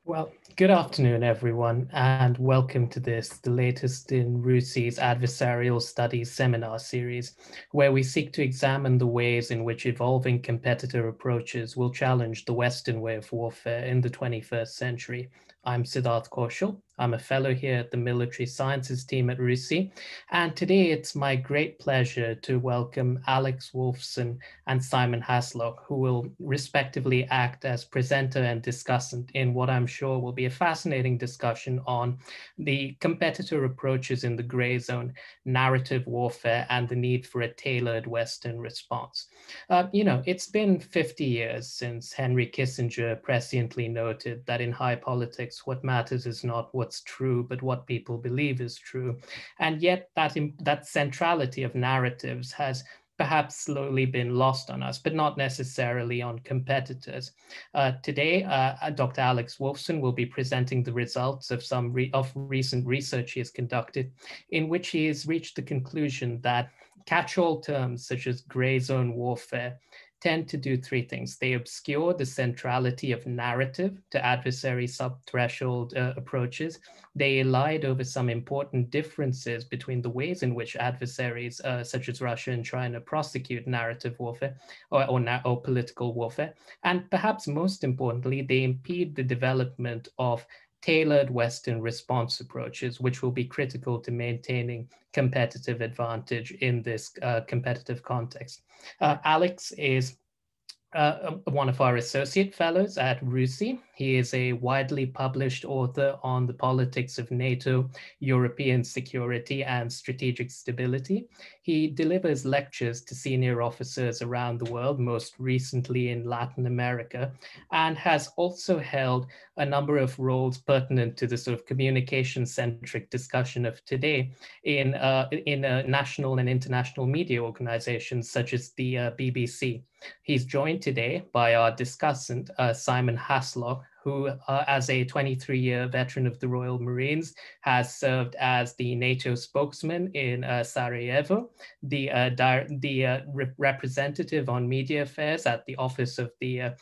Well, good afternoon, everyone, and welcome to the latest in RUSI's Adversarial Studies seminar series, where we seek to examine the ways in which evolving competitor approaches will challenge the Western way of warfare in the 21st century. I'm Siddharth Kaushal. I'm a fellow here at the Military Sciences team at RUSI, and today it's my great pleasure to welcome Alex Woolfson and Simon Haslock, who will respectively act as presenter and discussant in what I'm sure will be a fascinating discussion on the competitor approaches in the gray zone, narrative warfare, and the need for a tailored Western response. It's been 50 years since Henry Kissinger presciently noted that in high politics, what matters is not what's true, but what people believe is true. And yet that centrality of narratives has perhaps slowly been lost on us, but not necessarily on competitors. Today, Dr. Alex Woolfson will be presenting the results of recent research he has conducted, in which he has reached the conclusion that catch-all terms such as gray zone warfare tend to do three things. They obscure the centrality of narrative to adversary subthreshold approaches. They elide over some important differences between the ways in which adversaries, such as Russia and China, prosecute narrative warfare or political warfare. And perhaps most importantly, they impede the development of tailored Western response approaches, which will be critical to maintaining competitive advantage in this competitive context. Alex is one of our associate fellows at RUSI. He is a widely published author on the politics of NATO, European security, and strategic stability. He delivers lectures to senior officers around the world, most recently in Latin America, and has also held a number of roles pertinent to the sort of communication-centric discussion of today in national and international media organizations such as the BBC. He's joined today by our discussant, Simon Haslock, who, as a 23-year veteran of the Royal Marines, has served as the NATO spokesman in Sarajevo, the representative on media affairs at the Office of the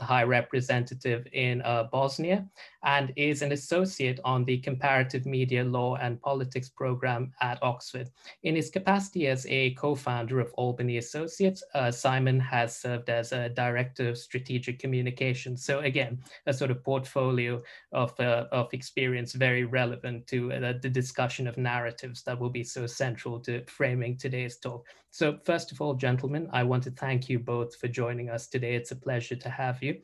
High Representative in Bosnia, and is an associate on the Comparative Media Law and Politics program at Oxford. In his capacity as a co-founder of Albany Associates, Simon has served as a director of strategic communications. So again, a sort of portfolio of experience very relevant to the discussion of narratives that will be so central to framing today's talk. So first of all, gentlemen, I want to thank you both for joining us today. It's a pleasure to have you.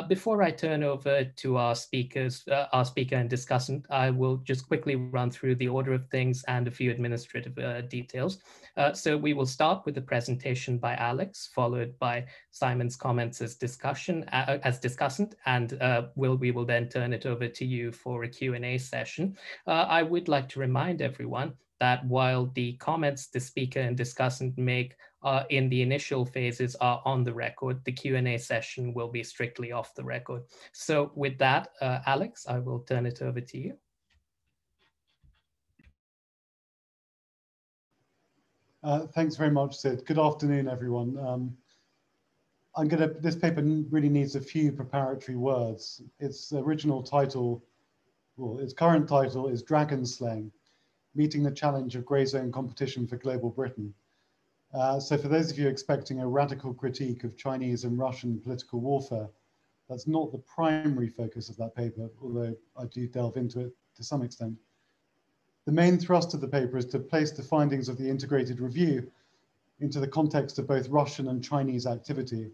Before I turn over to our speaker and discussant, I will just quickly run through the order of things and a few administrative details. So we will start with the presentation by Alex, followed by Simon's comments as discussant, and we will then turn it over to you for a Q&A session. I would like to remind everyone that while the comments the speaker and discussant make in the initial phases are on the record, the Q&A session will be strictly off the record. So with that, Alex, I will turn it over to you. Thanks very much, Sid. Good afternoon, everyone. This paper really needs a few preparatory words. Its original title, well, its current title is Dragon Slaying, Meeting the Challenge of Grey Zone Competition for Global Britain. So for those of you expecting a radical critique of Chinese and Russian political warfare, that's not the primary focus of that paper, although I do delve into it to some extent. The main thrust of the paper is to place the findings of the integrated review into the context of both Russian and Chinese activity,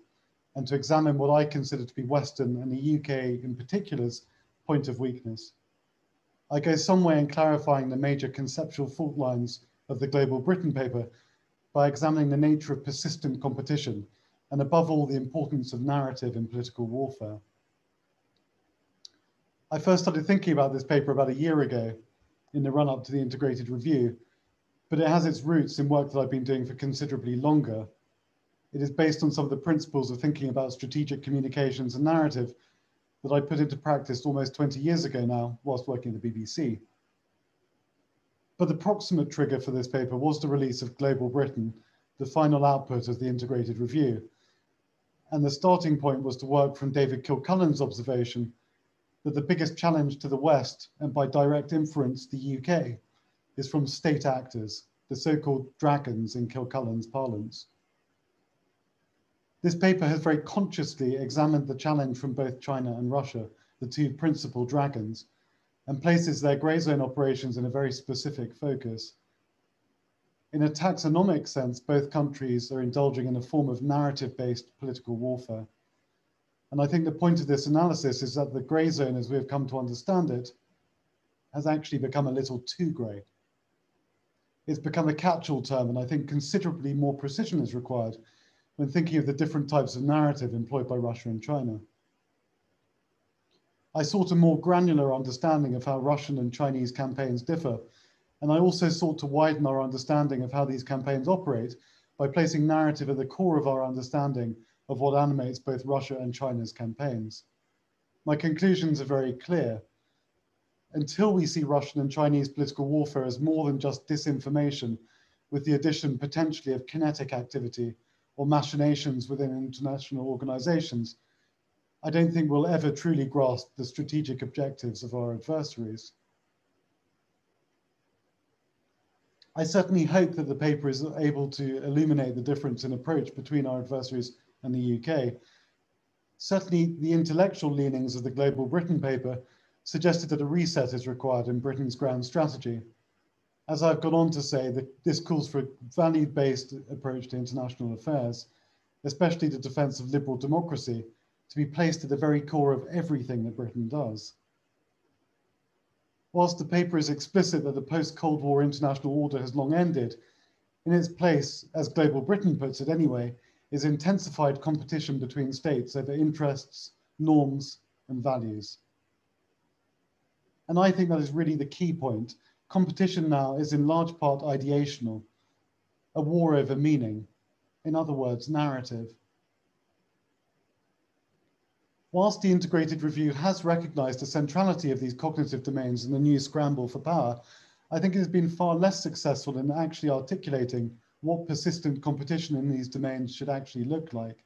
and to examine what I consider to be Western and the UK in particular's point of weakness. I go some way in clarifying the major conceptual fault lines of the Global Britain paper by examining the nature of persistent competition, and above all, the importance of narrative in political warfare. I first started thinking about this paper about a year ago in the run-up to the integrated review, but it has its roots in work that I've been doing for considerably longer. It is based on some of the principles of thinking about strategic communications and narrative that I put into practice almost 20 years ago now, whilst working at the BBC. But the proximate trigger for this paper was the release of Global Britain, the final output of the integrated review. And the starting point was to work from David Kilcullen's observation that the biggest challenge to the West, and by direct inference the UK, is from state actors, the so-called dragons in Kilcullen's parlance. This paper has very consciously examined the challenge from both China and Russia, the two principal dragons, and places their grey zone operations in a very specific focus. In a taxonomic sense, both countries are indulging in a form of narrative-based political warfare. And I think the point of this analysis is that the grey zone, as we have come to understand it, has actually become a little too grey. It's become a catch-all term, and I think considerably more precision is required when thinking of the different types of narrative employed by Russia and China. I sought a more granular understanding of how Russian and Chinese campaigns differ, and I also sought to widen our understanding of how these campaigns operate by placing narrative at the core of our understanding of what animates both Russia and China's campaigns. My conclusions are very clear. Until we see Russian and Chinese political warfare as more than just disinformation, with the addition potentially of kinetic activity or machinations within international organizations, I don't think we'll ever truly grasp the strategic objectives of our adversaries. I certainly hope that the paper is able to illuminate the difference in approach between our adversaries and the UK. Certainly, the intellectual leanings of the Global Britain paper suggested that a reset is required in Britain's grand strategy. As I've gone on to say, that this calls for a value-based approach to international affairs, especially the defense of liberal democracy, to be placed at the very core of everything that Britain does. Whilst the paper is explicit that the post-Cold War international order has long ended, in its place, as Global Britain puts it anyway, is intensified competition between states over interests, norms, and values. And I think that is really the key point. Competition now is in large part ideational, a war over meaning, in other words, narrative. Whilst the integrated review has recognized the centrality of these cognitive domains in the new scramble for power, I think it has been far less successful in actually articulating what persistent competition in these domains should actually look like.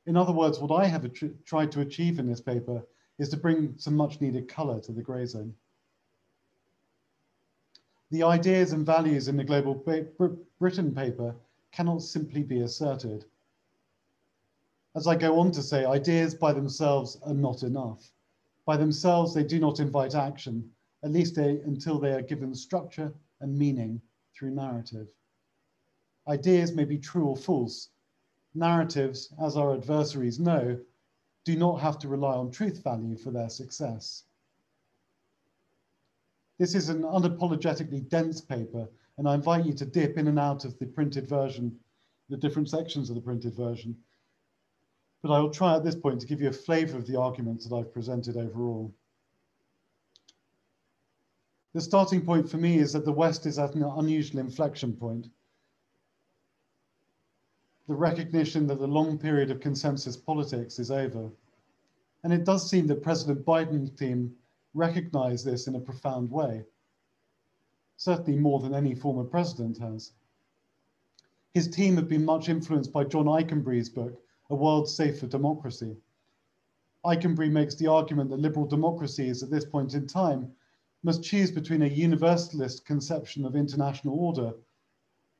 In other words, what I have tried to achieve in this paper is to bring some much needed color to the grey zone. The ideas and values in the Global Britain paper cannot simply be asserted. As I go on to say, ideas by themselves are not enough. By themselves, they do not invite action, at least until they are given structure and meaning through narrative. Ideas may be true or false. Narratives, as our adversaries know, do not have to rely on truth value for their success. This is an unapologetically dense paper, and I invite you to dip in and out of the printed version, the different sections of the printed version. But I will try at this point to give you a flavor of the arguments that I've presented overall. The starting point for me is that the West is at an unusual inflection point. The recognition that the long period of consensus politics is over. And it does seem that President Biden's team recognize this in a profound way, certainly more than any former president has. His team have been much influenced by John Eikenberry's book, A World Safe for Democracy. Eikenberry makes the argument that liberal democracies at this point in time must choose between a universalist conception of international order,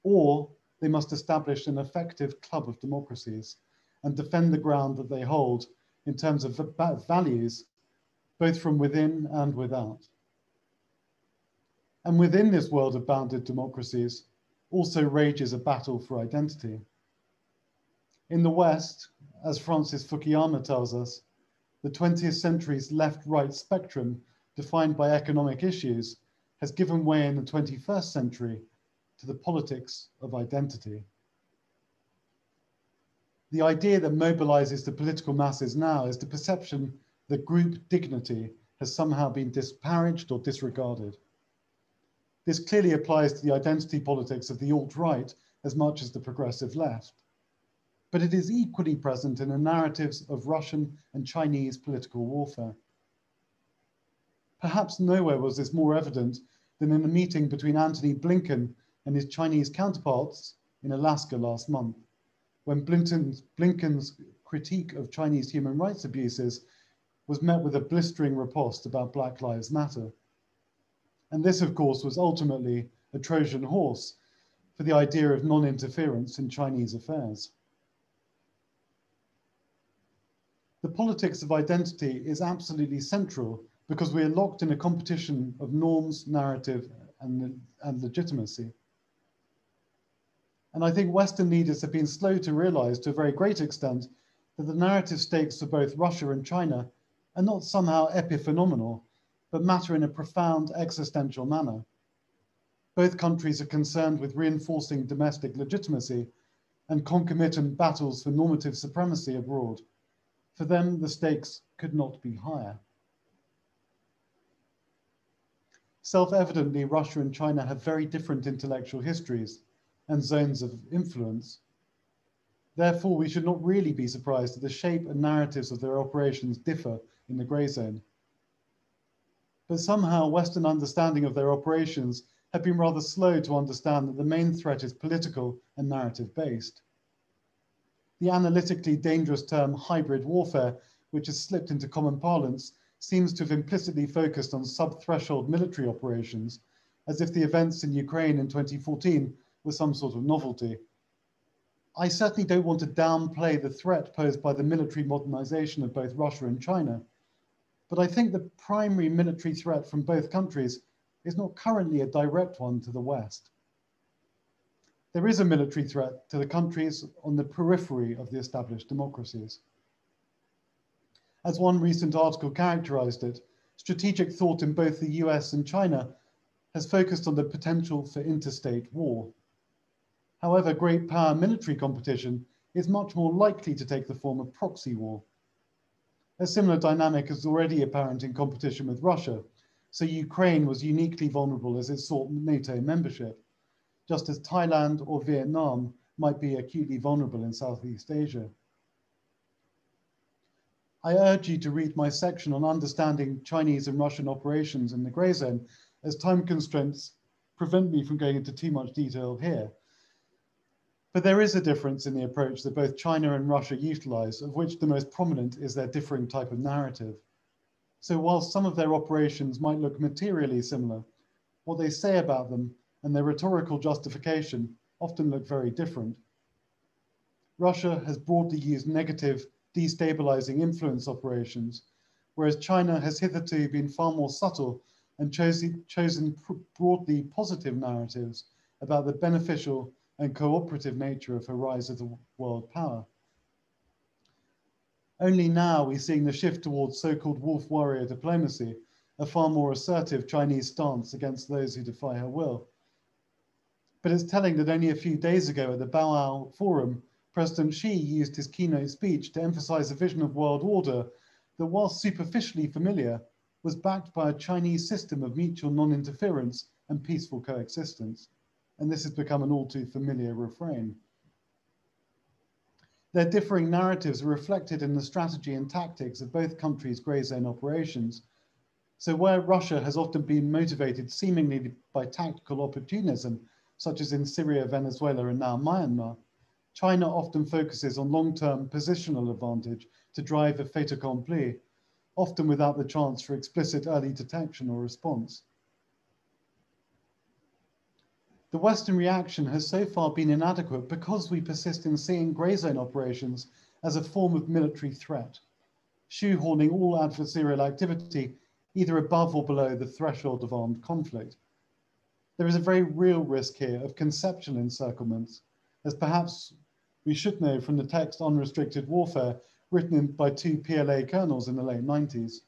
or they must establish an effective club of democracies and defend the ground that they hold in terms of values, both from within and without. And within this world of bounded democracies also rages a battle for identity. In the West, as Francis Fukuyama tells us, the 20th century's left-right spectrum defined by economic issues has given way in the 21st century to the politics of identity. The idea that mobilizes the political masses now is the perception that group dignity has somehow been disparaged or disregarded. This clearly applies to the identity politics of the alt-right as much as the progressive left. But it is equally present in the narratives of Russian and Chinese political warfare. Perhaps nowhere was this more evident than in a meeting between Antony Blinken and his Chinese counterparts in Alaska last month, when Blinken's critique of Chinese human rights abuses was met with a blistering riposte about Black Lives Matter. And this, of course, was ultimately a Trojan horse for the idea of non-interference in Chinese affairs. The politics of identity is absolutely central because we are locked in a competition of norms, narrative, and legitimacy. And I think Western leaders have been slow to realize to a very great extent that the narrative stakes for both Russia and China are not somehow epiphenomenal, but matter in a profound existential manner. Both countries are concerned with reinforcing domestic legitimacy and concomitant battles for normative supremacy abroad. For them, the stakes could not be higher. Self-evidently, Russia and China have very different intellectual histories and zones of influence. Therefore, we should not really be surprised that the shape and narratives of their operations differ in the grey zone. But somehow, Western understanding of their operations have been rather slow to understand that the main threat is political and narrative-based. The analytically dangerous term hybrid warfare, which has slipped into common parlance, seems to have implicitly focused on sub-threshold military operations, as if the events in Ukraine in 2014 were some sort of novelty. I certainly don't want to downplay the threat posed by the military modernization of both Russia and China, but I think the primary military threat from both countries is not currently a direct one to the West. There is a military threat to the countries on the periphery of the established democracies. As one recent article characterized it, strategic thought in both the US and China has focused on the potential for interstate war. However, great power military competition is much more likely to take the form of proxy war. A similar dynamic is already apparent in competition with Russia, so Ukraine was uniquely vulnerable as it sought NATO membership, just as Thailand or Vietnam might be acutely vulnerable in Southeast Asia. I urge you to read my section on understanding Chinese and Russian operations in the grey zone, as time constraints prevent me from going into too much detail here. But there is a difference in the approach that both China and Russia utilize, of which the most prominent is their differing type of narrative. So while some of their operations might look materially similar, what they say about them and their rhetorical justification often look very different. Russia has broadly used negative, destabilizing influence operations, whereas China has hitherto been far more subtle and chosen broadly positive narratives about the beneficial and cooperative nature of her rise as a world power. Only now we're seeing the shift towards so-called wolf warrior diplomacy, a far more assertive Chinese stance against those who defy her will. But it's telling that only a few days ago at the Boao Forum, President Xi used his keynote speech to emphasize a vision of world order that, while superficially familiar, was backed by a Chinese system of mutual non-interference and peaceful coexistence. And this has become an all too familiar refrain. Their differing narratives are reflected in the strategy and tactics of both countries' grey zone operations. So where Russia has often been motivated seemingly by tactical opportunism, such as in Syria, Venezuela, and now Myanmar, China often focuses on long-term positional advantage to drive a fait accompli, often without the chance for explicit early detection or response. The Western reaction has so far been inadequate because we persist in seeing grey zone operations as a form of military threat, shoehorning all adversarial activity either above or below the threshold of armed conflict. There is a very real risk here of conceptual encirclements, as perhaps we should know from the text Unrestricted Warfare written by two PLA colonels in the late 90s.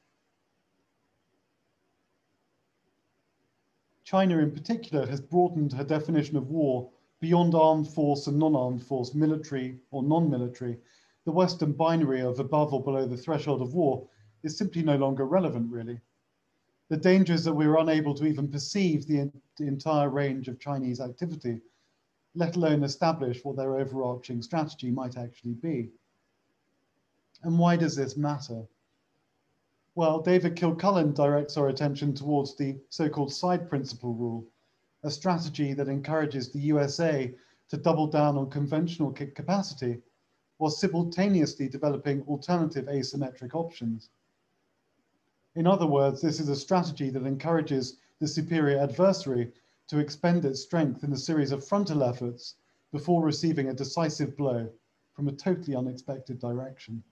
China in particular has broadened her definition of war beyond armed force and non-armed force, military or non-military. The Western binary of above or below the threshold of war is simply no longer relevant, really. The danger is that we're unable to even perceive the entire range of Chinese activity, let alone establish what their overarching strategy might actually be. And why does this matter? Well, David Kilcullen directs our attention towards the so-called side principle rule, a strategy that encourages the USA to double down on conventional capacity while simultaneously developing alternative asymmetric options. In other words, this is a strategy that encourages the superior adversary to expend its strength in a series of frontal efforts before receiving a decisive blow from a totally unexpected direction.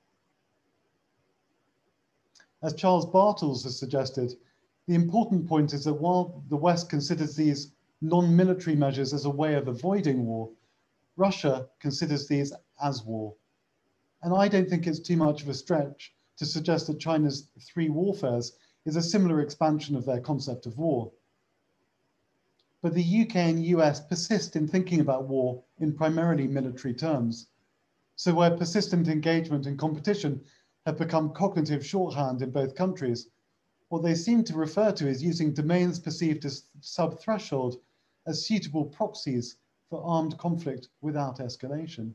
As Charles Bartels has suggested, the important point is that while the West considers these non-military measures as a way of avoiding war, Russia considers these as war. And I don't think it's too much of a stretch to suggest that China's three warfares is a similar expansion of their concept of war. But the UK and US persist in thinking about war in primarily military terms. So where persistent engagement and competition have become cognitive shorthand in both countries, what they seem to refer to is using domains perceived as sub-threshold as suitable proxies for armed conflict without escalation.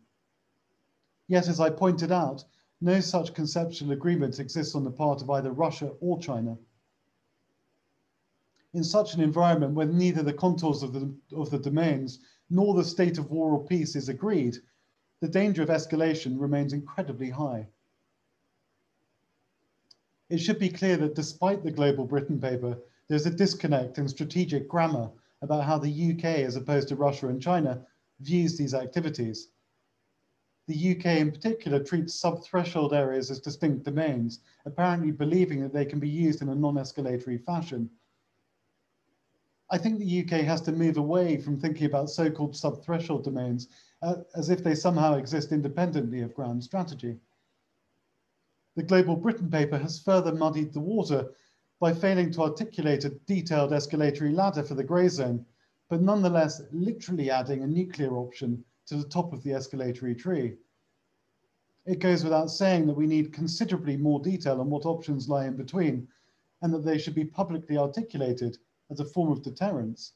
Yet, as I pointed out, no such conceptual agreement exists on the part of either Russia or China. In such an environment where neither the contours of the domains nor the state of war or peace is agreed, the danger of escalation remains incredibly high. It should be clear that despite the Global Britain paper, there's a disconnect in strategic grammar about how the UK, as opposed to Russia and China, views these activities. The UK in particular treats sub-threshold areas as distinct domains, apparently believing that they can be used in a non-escalatory fashion. I think the UK has to move away from thinking about so-called sub-threshold domains as if they somehow exist independently of grand strategy. The Global Britain paper has further muddied the water by failing to articulate a detailed escalatory ladder for the grey zone, but nonetheless literally adding a nuclear option to the top of the escalatory tree. It goes without saying that we need considerably more detail on what options lie in between, and that they should be publicly articulated as a form of deterrence.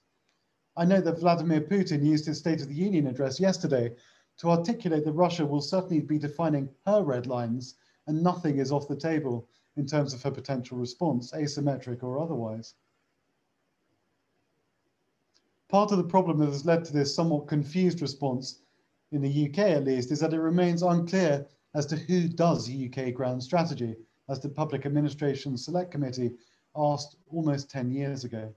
I know that Vladimir Putin used his State of the Union address yesterday to articulate that Russia will certainly be defining her red lines and nothing is off the table in terms of her potential response, asymmetric or otherwise. Part of the problem that has led to this somewhat confused response, in the UK at least, is that it remains unclear as to who does UK ground strategy, as the Public Administration Select Committee asked almost 10 years ago.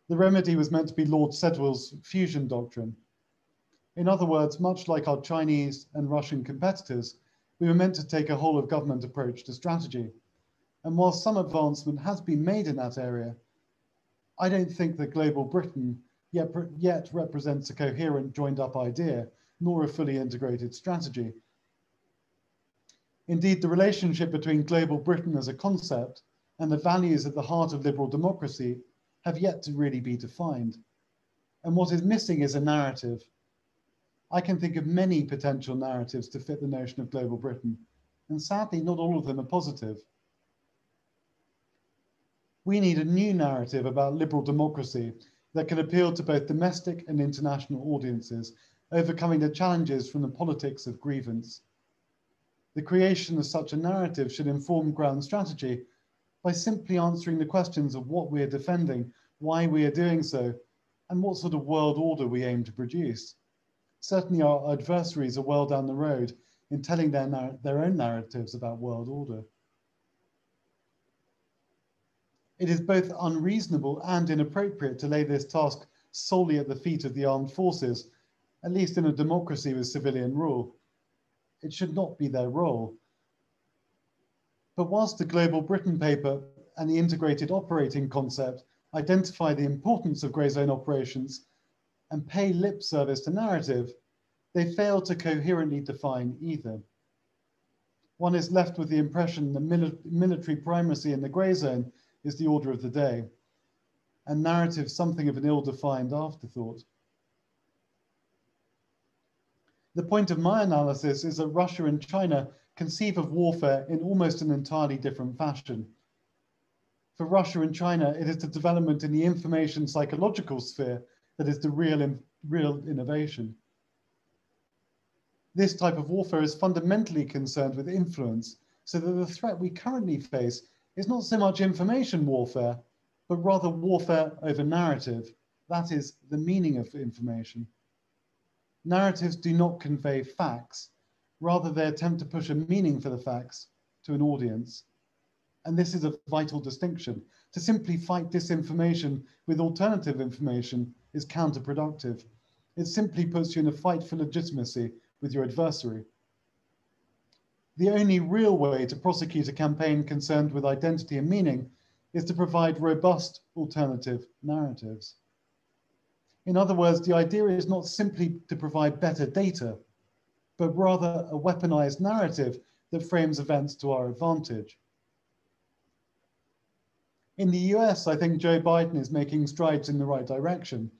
The remedy was meant to be Lord Sedwell's fusion doctrine. In other words, much like our Chinese and Russian competitors, we were meant to take a whole of government approach to strategy. And while some advancement has been made in that area, I don't think that Global Britain yet represents a coherent joined up idea, nor a fully integrated strategy. Indeed, the relationship between Global Britain as a concept and the values at the heart of liberal democracy have yet to really be defined. And what is missing is a narrative. I can think of many potential narratives to fit the notion of Global Britain, and sadly, not all of them are positive. We need a new narrative about liberal democracy that can appeal to both domestic and international audiences, overcoming the challenges from the politics of grievance. The creation of such a narrative should inform ground strategy by simply answering the questions of what we are defending, why we are doing so, and what sort of world order we aim to produce. Certainly our adversaries are well down the road in telling their own narratives about world order. It is both unreasonable and inappropriate to lay this task solely at the feet of the armed forces, at least in a democracy with civilian rule. It should not be their role. But whilst the Global Britain paper and the integrated operating concept identify the importance of grey zone operations and pay lip service to narrative, they fail to coherently define either. One is left with the impression that military primacy in the grey zone is the order of the day, and narrative something of an ill-defined afterthought. The point of my analysis is that Russia and China conceive of warfare in almost an entirely different fashion. For Russia and China, it is the development in the information psychological sphere that is the real innovation. This type of warfare is fundamentally concerned with influence, so that the threat we currently face is not so much information warfare, but rather warfare over narrative. That is the meaning of information. Narratives do not convey facts, rather they attempt to push a meaning for the facts to an audience. And this is a vital distinction. To simply fight disinformation with alternative information is counterproductive. It simply puts you in a fight for legitimacy with your adversary. The only real way to prosecute a campaign concerned with identity and meaning is to provide robust alternative narratives. In other words, the idea is not simply to provide better data, but rather a weaponized narrative that frames events to our advantage. In the US, I think Joe Biden is making strides in the right direction.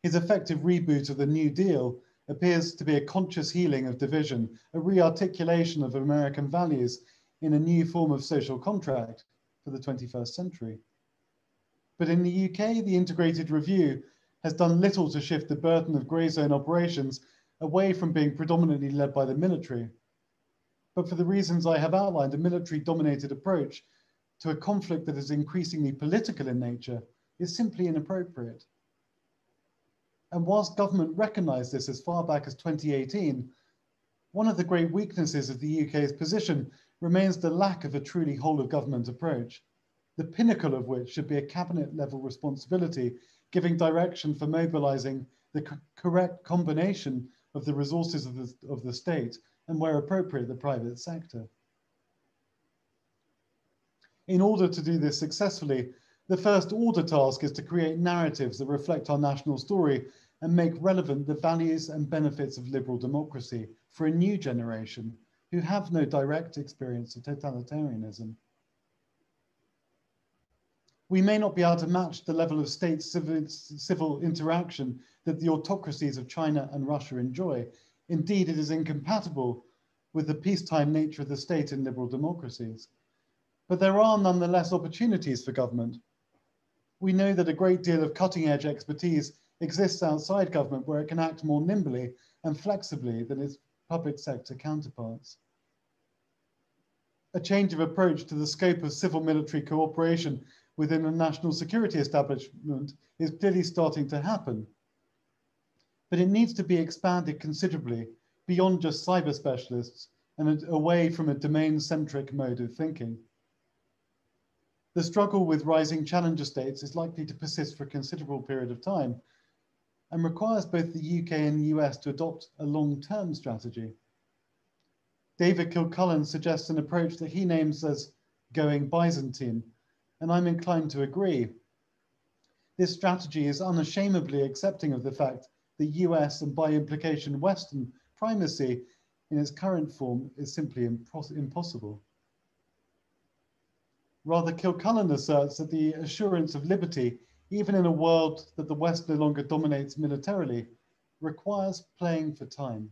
His effective reboot of the New Deal appears to be a conscious healing of division, a re-articulation of American values in a new form of social contract for the 21st century. But in the UK, the Integrated Review has done little to shift the burden of grey zone operations away from being predominantly led by the military. But for the reasons I have outlined, a military-dominated approach to a conflict that is increasingly political in nature is simply inappropriate. And whilst government recognised this as far back as 2018, one of the great weaknesses of the UK's position remains the lack of a truly whole-of-government approach, the pinnacle of which should be a cabinet-level responsibility, giving direction for mobilising the correct combination of the resources of the state and, where appropriate, the private sector. In order to do this successfully, the first order task is to create narratives that reflect our national story and make relevant the values and benefits of liberal democracy for a new generation who have no direct experience of totalitarianism. We may not be able to match the level of state civil interaction that the autocracies of China and Russia enjoy. Indeed, it is incompatible with the peacetime nature of the state in liberal democracies. But there are nonetheless opportunities for government. We know that a great deal of cutting-edge expertise exists outside government where it can act more nimbly and flexibly than its public sector counterparts. A change of approach to the scope of civil-military cooperation within a national security establishment is clearly starting to happen. But it needs to be expanded considerably beyond just cyber specialists and away from a domain-centric mode of thinking. The struggle with rising challenger states is likely to persist for a considerable period of time and requires both the UK and the US to adopt a long-term strategy. David Kilcullen suggests an approach that he names as going Byzantine, and I'm inclined to agree. This strategy is unashamedly accepting of the fact that US and by implication Western primacy in its current form is simply impossible. Rather, Kilcullen asserts that the assurance of liberty, even in a world that the West no longer dominates militarily, requires playing for time.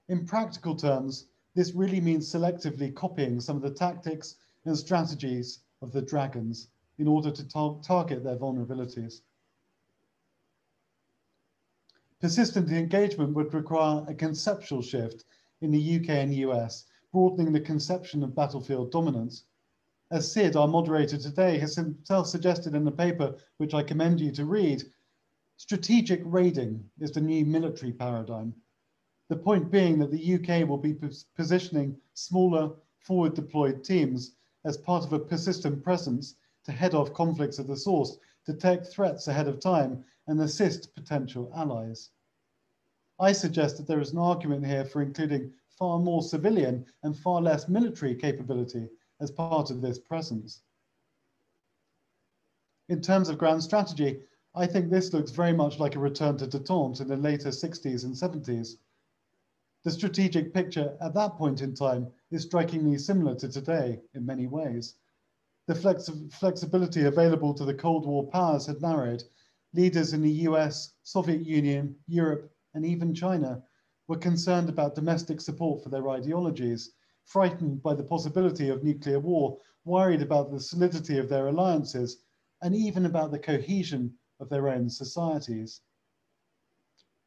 In practical terms, this really means selectively copying some of the tactics and strategies of the dragons in order to target their vulnerabilities. Persistent engagement would require a conceptual shift in the UK and US, broadening the conception of battlefield dominance. As Sid, our moderator today, has himself suggested in the paper, which I commend you to read, strategic raiding is the new military paradigm. The point being that the UK will be positioning smaller forward deployed teams as part of a persistent presence to head off conflicts at the source, detect threats ahead of time, and assist potential allies. I suggest that there is an argument here for including far more civilian and far less military capability as part of this presence. In terms of grand strategy, I think this looks very much like a return to détente in the later 60s and 70s. The strategic picture at that point in time is strikingly similar to today in many ways. The flexibility available to the Cold War powers had narrowed. Leaders in the US, Soviet Union, Europe, and even China were concerned about domestic support for their ideologies, frightened by the possibility of nuclear war, worried about the solidity of their alliances, and even about the cohesion of their own societies.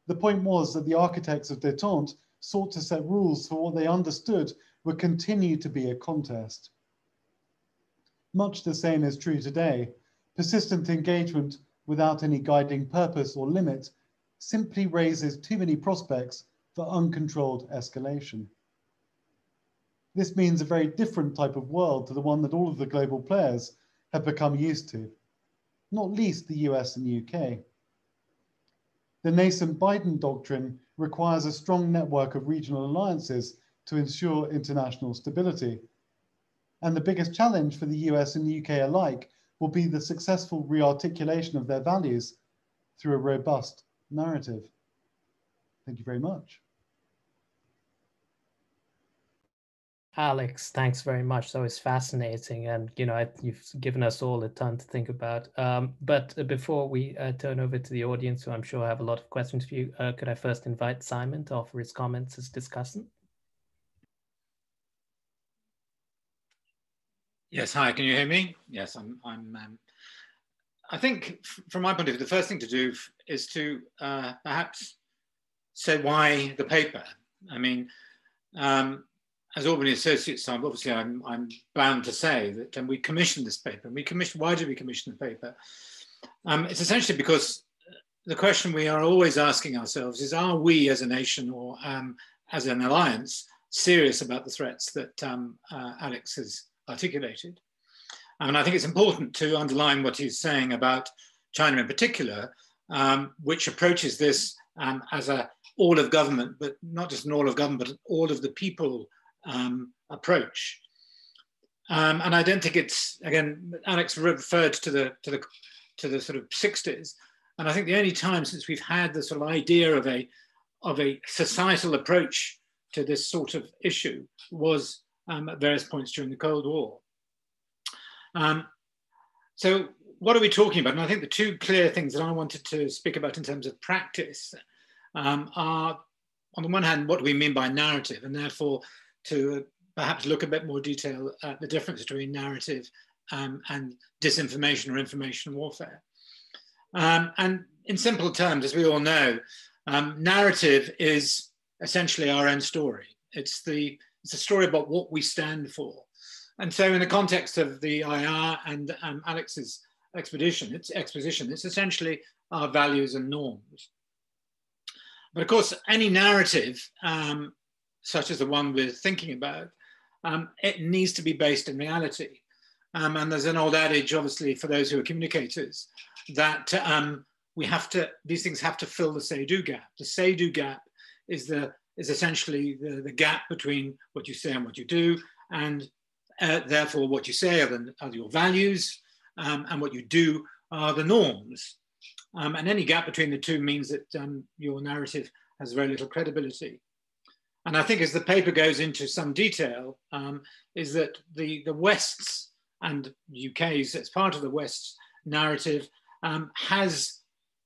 The point was that the architects of détente sought to set rules for what they understood would continue to be a contest. Much the same is true today. Persistent engagement without any guiding purpose or limit simply raises too many prospects for uncontrolled escalation. This means a very different type of world to the one that all of the global players have become used to, not least the US and UK. The nascent Biden doctrine requires a strong network of regional alliances to ensure international stability. And the biggest challenge for the US and the UK alike will be the successful re-articulation of their values through a robust narrative. Thank you very much. Alex, thanks very much. That was fascinating, and you've given us all a ton to think about. But before we turn over to the audience, who I'm sure have a lot of questions for you, could I first invite Simon to offer his comments as discussant? Yes, hi. Can you hear me? Yes, I think from my point of view, the first thing to do is to perhaps say why the paper. I mean. As Albany Associates, obviously I'm bound to say that we commissioned this paper. And why did we commission the paper? It's essentially because the question we are always asking ourselves is, are we as a nation or as an alliance serious about the threats that Alex has articulated? And I think it's important to underline what he's saying about China in particular, which approaches this as a all of government, but not just an all of government, but all of the people approach, and I don't think it's, again, Alex referred to the sort of 60s, and I think the only time since we've had the sort of idea of a societal approach to this sort of issue was at various points during the Cold War. So what are we talking about? And I think the two clear things that I wanted to speak about in terms of practice are, on the one hand, what do we mean by narrative, and therefore to perhaps look a bit more detail at the difference between narrative and disinformation or information warfare. And in simple terms, as we all know, narrative is essentially our own story. It's a story about what we stand for. And so in the context of the IR and Alex's exposition, it's essentially our values and norms. But of course, any narrative, such as the one we're thinking about, it needs to be based in reality. And there's an old adage, obviously, for those who are communicators, that these things have to fill the say-do gap. The say-do gap is essentially the gap between what you say and what you do, and therefore what you say are your values, and what you do are the norms. And any gap between the two means that your narrative has very little credibility. And I think as the paper goes into some detail, is that the West's and UK's, as part of the West's narrative, has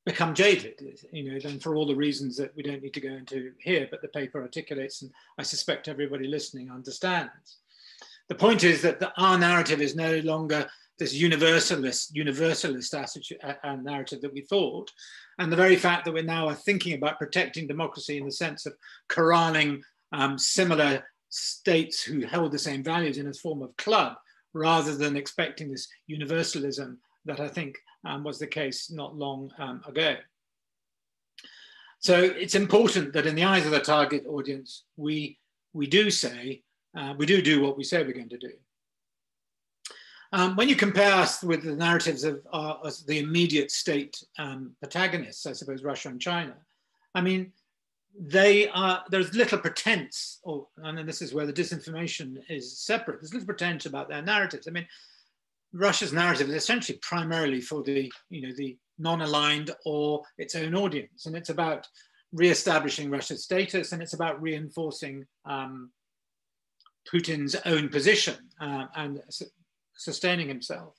become jaded, and for all the reasons that we don't need to go into here, but the paper articulates, and I suspect everybody listening understands. The point is that our narrative is no longer this universalist attitude and narrative that we thought. And the very fact that we now are thinking about protecting democracy in the sense of corralling similar states who held the same values in a form of club, rather than expecting this universalism that I think was the case not long ago. So it's important that in the eyes of the target audience, we do do what we say we're going to do. When you compare us with the narratives of the immediate state protagonists, I suppose Russia and China, I mean, there's little pretense, and then this is where the disinformation is separate. There's little pretense about their narratives. I mean, Russia's narrative is essentially primarily for the non-aligned or its own audience, and it's about re-establishing Russia's status, and it's about reinforcing Putin's own position and sustaining himself.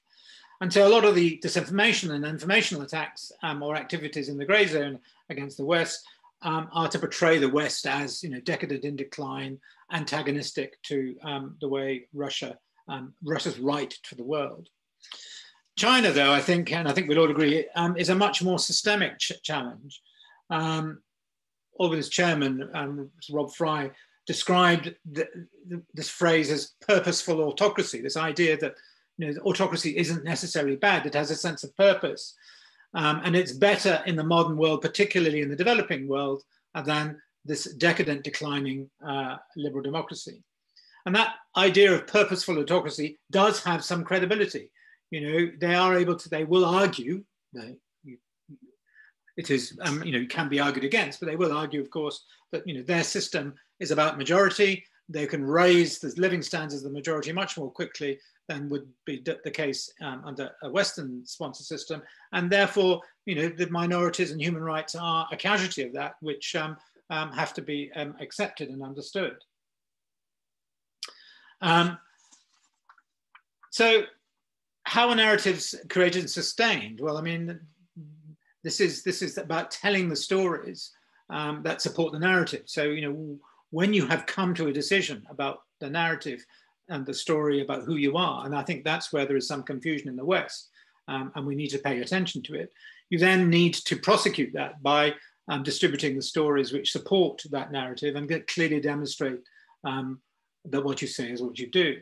And so a lot of the disinformation and informational attacks or activities in the grey zone against the West are to portray the West as decadent, in decline, antagonistic to the way Russia's right to the world. China, though, I think, and I think we'll all agree, is a much more systemic challenge. Albany's chairman, Rob Fry, described this phrase as purposeful autocracy, this idea that autocracy isn't necessarily bad, it has a sense of purpose. And it's better in the modern world, particularly in the developing world, than this decadent, declining liberal democracy. And that idea of purposeful autocracy does have some credibility. You know, they will argue, it is, can be argued against, but they will argue, of course, that, their system is about majority. They can raise the living standards of the majority much more quickly than would be the case under a Western sponsor system. And therefore, the minorities and human rights are a casualty of that, which have to be accepted and understood. So how are narratives created and sustained? Well, I mean, this is about telling the stories that support the narrative. So, when you have come to a decision about the narrative and the story about who you are, and I think that's where there is some confusion in the West, and we need to pay attention to it, you then need to prosecute that by distributing the stories which support that narrative and clearly demonstrate that what you say is what you do.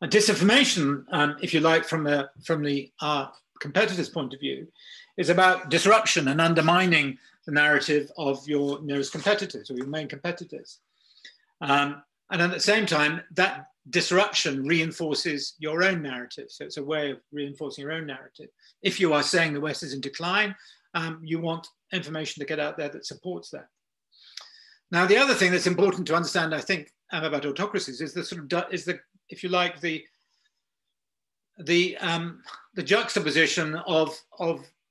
And disinformation, if you like, from the competitor's point of view, is about disruption and undermining the narrative of your nearest competitors or your main competitors. And at the same time, that disruption reinforces your own narrative. So it's a way of reinforcing your own narrative. If you are saying the West is in decline, you want information to get out there that supports that. Now, the other thing that's important to understand, I think, about autocracies is if you like, the juxtaposition of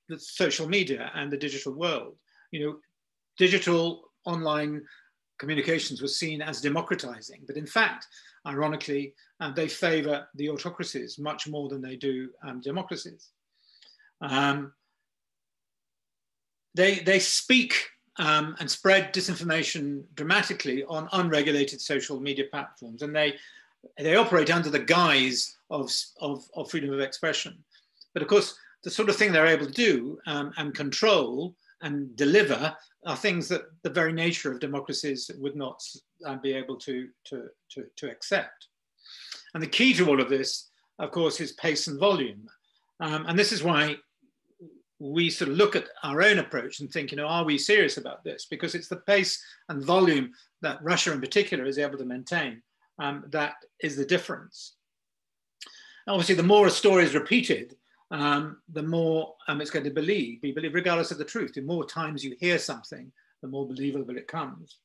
the social media and the digital world. Digital online communications was seen as democratizing, but in fact, ironically, they favor the autocracies much more than they do democracies. They speak and spread disinformation dramatically on unregulated social media platforms, and they operate under the guise of freedom of expression. But of course, the sort of thing they're able to do and control and deliver are things that the very nature of democracies would not be able to accept. And the key to all of this, of course, is pace and volume. And this is why we sort of look at our own approach and think, are we serious about this? Because it's the pace and volume that Russia in particular is able to maintain that is the difference. Obviously, the more a story is repeated, the more it's going to be believed regardless of the truth. The more times you hear something, the more believable it comes.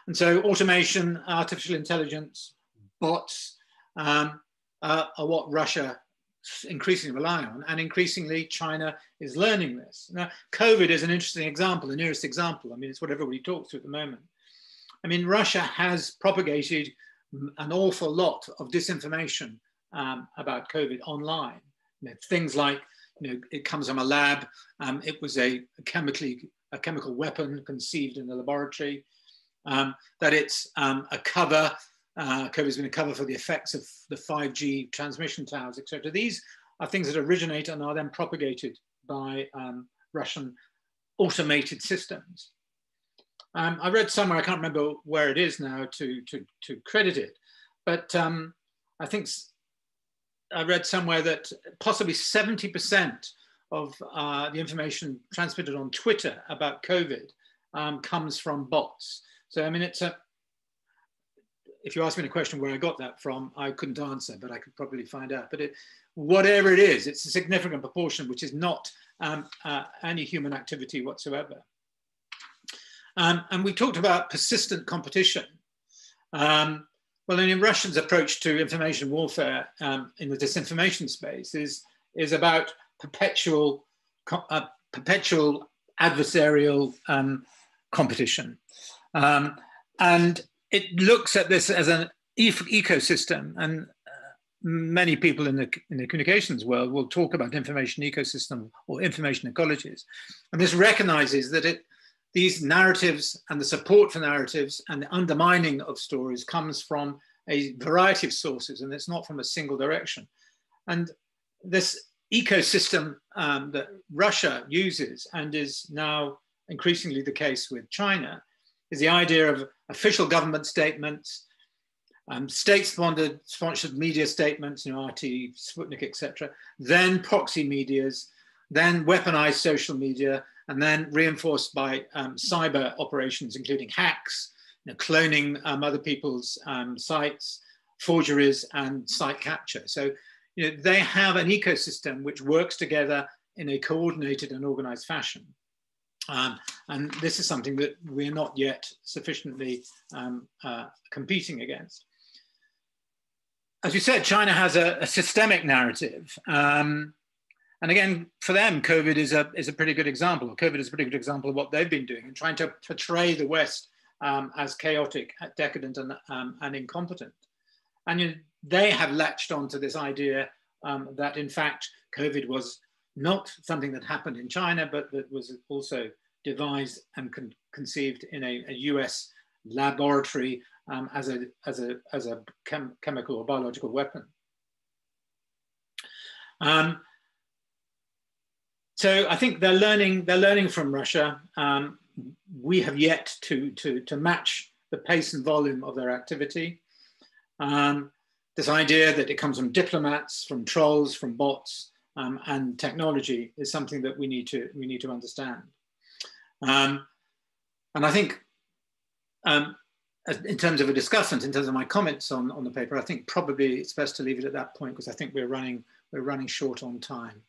And so automation, artificial intelligence, bots are what Russia increasingly rely on, and increasingly China is learning this. Now, COVID is an interesting example, the nearest example. I mean, it's what everybody talks to at the moment. I mean, Russia has propagated an awful lot of disinformation about COVID online. Things like, it comes from a lab, it was a chemical weapon conceived in the laboratory, that it's a cover, COVID's been a cover for the effects of the 5G transmission towers, etc. These are things that originate and are then propagated by Russian automated systems. I read somewhere, I can't remember where it is now to credit it, but I think I read somewhere that possibly 70% of the information transmitted on Twitter about COVID comes from bots. So, I mean, if you ask me the question where I got that from, I couldn't answer, but I could probably find out. But whatever it is, it's a significant proportion, which is not any human activity whatsoever. And we talked about persistent competition. Well, I mean, Russia's approach to information warfare in the disinformation space is about perpetual adversarial competition. And it looks at this as an ecosystem, and many people in the communications world will talk about information ecosystem or information ecologies. And this recognizes that these narratives and the support for narratives and the undermining of stories comes from a variety of sources, and it's not from a single direction. And this ecosystem that Russia uses, and is now increasingly the case with China, is the idea of official government statements, state-sponsored media statements, RT, Sputnik, etc., then proxy medias, then weaponized social media, and then reinforced by cyber operations, including hacks, cloning other people's sites, forgeries, and site capture. So they have an ecosystem which works together in a coordinated and organized fashion. And this is something that we're not yet sufficiently competing against. As you said, China has a systemic narrative. And again, for them, COVID is a pretty good example. COVID is a pretty good example of what they've been doing and trying to portray the West as chaotic, decadent, and incompetent. And they have latched onto this idea that, in fact, COVID was not something that happened in China, but that was also devised and conceived in a US laboratory as a chemical or biological weapon. So I think they're learning from Russia. We have yet to match the pace and volume of their activity. This idea that it comes from diplomats, from trolls, from bots, and technology is something that we need to understand. And I think, in terms of a discussant, in terms of my comments on the paper, I think probably it's best to leave it at that point because I think we're running short on time.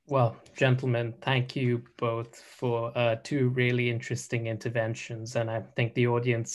Well, gentlemen, thank you both for two really interesting interventions, and I think the audience